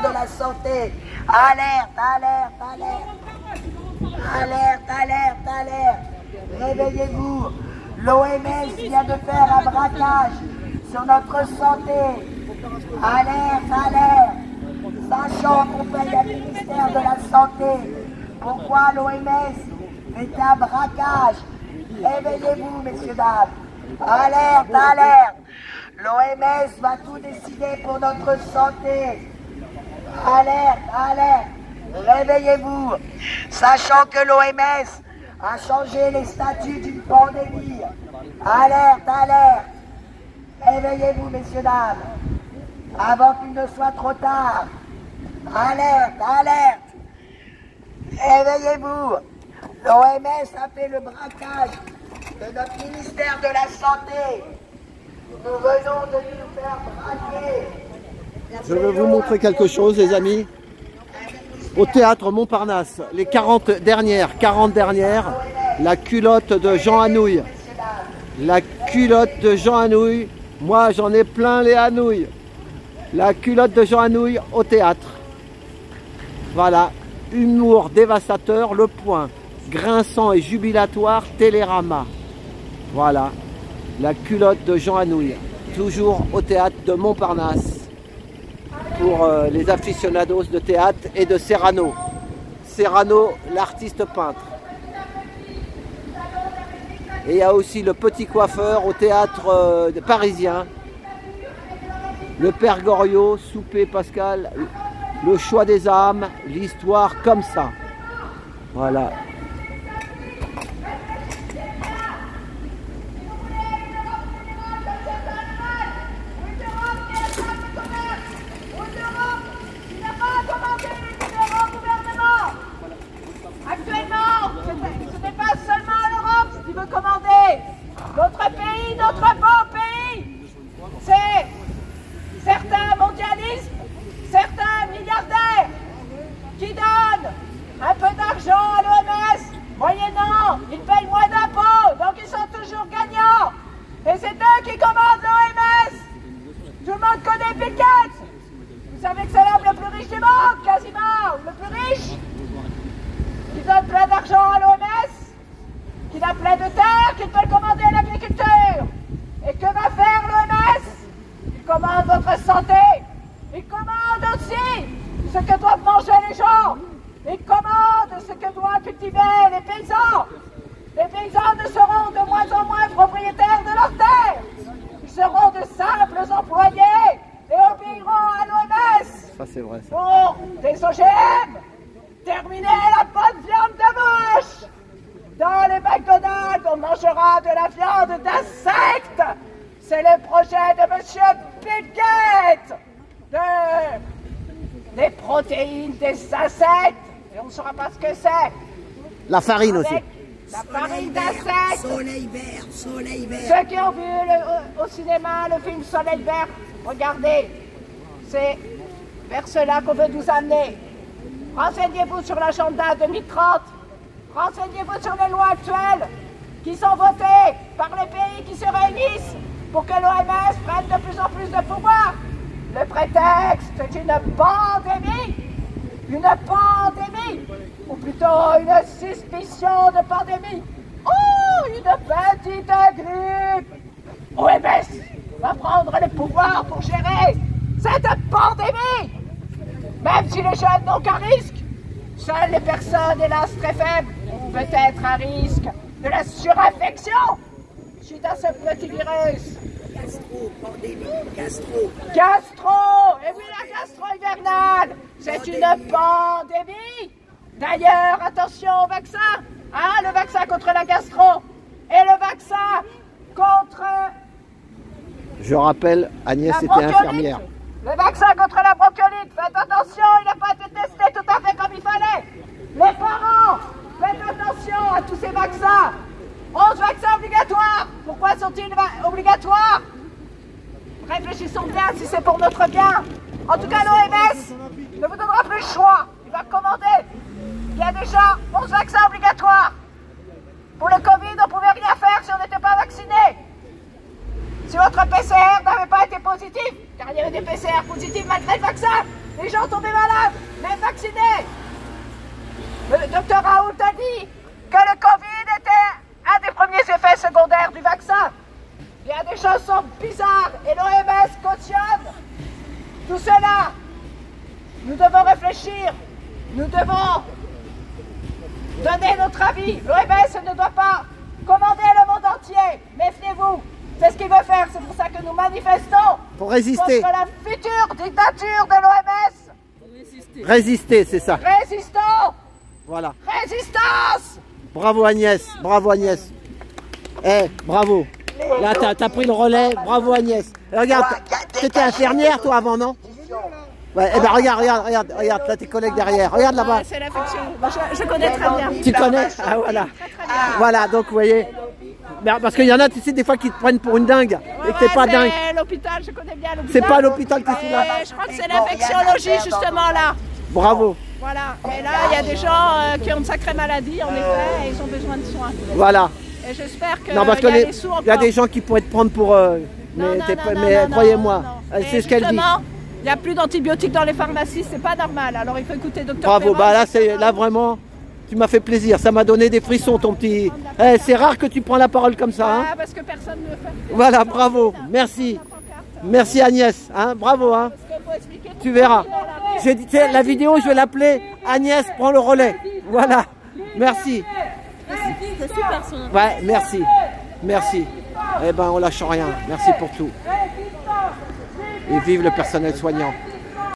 de la Santé. Alerte, alerte, alerte. Alerte, alerte, alerte. Réveillez-vous. L'OMS vient de faire un braquage sur notre santé. Alerte, alerte. Sachant qu'on paye un ministère de la Santé. Pourquoi l'OMS fait un braquage? Réveillez-vous, messieurs, dames. Alerte, alerte. L'OMS va tout décider pour notre santé. Alerte, alerte. Réveillez-vous. Sachant que l'OMS a changé les statuts d'une pandémie. Alerte, alerte. Réveillez-vous, messieurs, dames. Avant qu'il ne soit trop tard. Alerte, alerte. Réveillez-vous. L'OMS a fait le braquage de notre ministère de la Santé. Nous venons de nous faire braquer. Je vais vous montrer quelque chose, les amis. Au théâtre Montparnasse, les 40 dernières, la culotte de Jean Anouilh. La culotte de Jean Anouilh, moi j'en ai plein les Anouilh. La culotte de Jean Anouilh au théâtre. Voilà, humour dévastateur, Le Point. Grinçant et jubilatoire, Télérama. Voilà, la culotte de Jean Anouilh. Toujours au théâtre de Montparnasse. Pour les aficionados de théâtre et de Serrano. Serrano, l'artiste peintre. Et il y a aussi le petit coiffeur au théâtre parisien. Le Père Goriot, Souper Pascal, Le Choix des âmes, l'histoire comme ça. Voilà. Notre pays, notre beau pays, c'est certains mondialistes, certains milliardaires qui donnent un peu d'argent à l'OMS, moyennant ils payent moins d'impôts, donc ils sont toujours gagnants. Et c'est eux qui commandent l'OMS. Tout le monde connaît Bill Gates. Vous savez que c'est l'homme le plus riche du monde, quasiment, le plus riche, qui donne plein d'argent à l'OMS, qu'il a plein de terres, qu'il peut le commander à l'agriculture. Et que va faire l'OMS? Il commande votre santé. Il commande aussi ce que doivent manger les gens. Il commande ce que doivent cultiver les paysans. Les paysans ne seront de moins en moins propriétaires de leurs terres. Ils seront de simples employés et obéiront à l'OMS. Ça c'est vrai. Ça. Pour des OGM, terminer la bonne viande de vache. Dans les McDonald's, on mangera de la viande d'insectes. C'est le projet de monsieur Bill Gates. Les protéines des insectes. Et on ne saura pas ce que c'est. La farine aussi. La farine d'insectes. Soleil vert, soleil vert. Ceux qui ont vu au cinéma le film Soleil vert, regardez. C'est vers cela qu'on veut nous amener. Renseignez-vous sur l'agenda 2030. Renseignez-vous sur les lois actuelles qui sont votées par les pays qui se réunissent pour que l'OMS prenne de plus en plus de pouvoir. Le prétexte est une pandémie, ou plutôt une suspicion de pandémie. Oh, une petite grippe. OMS va prendre le pouvoir pour gérer cette pandémie. Même si les jeunes n'ont qu'un risque, seules les personnes, hélas, très faibles, peut-être à risque de la surinfection suite à ce petit virus. Gastro, pandémie, gastro. Gastro! Et oui, la gastro hivernale, c'est une pandémie. D'ailleurs, attention au vaccin. Hein, le vaccin contre la gastro et le vaccin contre... Je rappelle, Agnès était bronchiolite. infirmière. Le vaccin contre la bronchiolite, faites attention, il n'a pas été testé tout à fait comme il fallait. Les parents, faites attention à tous ces vaccins. 11 vaccins obligatoires. Pourquoi sont-ils obligatoires? Réfléchissons bien si c'est pour notre bien. En tout cas, l'OMS ne vous donnera plus le choix. Il va commander. Il y a déjà 11 vaccins obligatoires. Pour le Covid, on ne pouvait rien faire si on n'était pas vacciné. Si votre PCR n'avait pas été positif, car il y avait des PCR positifs malgré le vaccin, les gens tombaient malades, même vaccinés. Le docteur Raoult a dit que le Covid était un des premiers effets secondaires du vaccin. Il y a des choses sont bizarres et l'OMS cautionne tout cela. Nous devons réfléchir, nous devons donner notre avis. L'OMS ne doit pas commander le monde entier. Méfiez-vous, c'est ce qu'il veut faire. C'est pour ça que nous manifestons Pour résister. contre la future dictature de l'OMS. Résister, c'est ça. Résistons. Voilà. Résistance. Bravo Agnès, bravo Agnès. Eh, bravo. Là, t'as pris le relais, bravo Agnès. Et regarde, t'étais infirmière toi avant, non? Ouais, eh ben regarde, là tes collègues derrière. Regarde là-bas. C'est l'affection. Je connais très bien. Tu connais? Ah voilà. Voilà, donc vous voyez. Parce qu'il y en a, tu sais, des fois qui te prennent pour une dingue et que t'es pas dingue. C'est l'hôpital, je connais bien l'hôpital. C'est pas à l'hôpital que tu là. Je crois que c'est l'infectiologie justement là. Bravo. Voilà. Et là, il y a des gens qui ont une sacrée maladie, en effet, et ils ont besoin de soins. Voilà. Et j'espère que Non, parce il y a qu'il des sous y a encore. des gens qui pourraient te prendre pour... mais croyez-moi, c'est ce qu'elle dit. Il n'y a plus d'antibiotiques dans les pharmacies, c'est pas normal. Alors il faut écouter Dr. Bravo, Ferrand. là vraiment, tu m'as fait plaisir. Ça m'a donné des frissons, ton petit... c'est rare que tu prends la parole comme ça. Hein. Ah, parce que personne ne le fait. Voilà, bravo, merci. Merci Agnès, hein, bravo. Hein. Tu verras. J'ai dit, la vidéo, je vais l'appeler Agnès prend le relais. Voilà, merci. C'est super son. Ouais, merci. Eh ben, on lâche rien. Merci pour tout. Et vive le personnel soignant.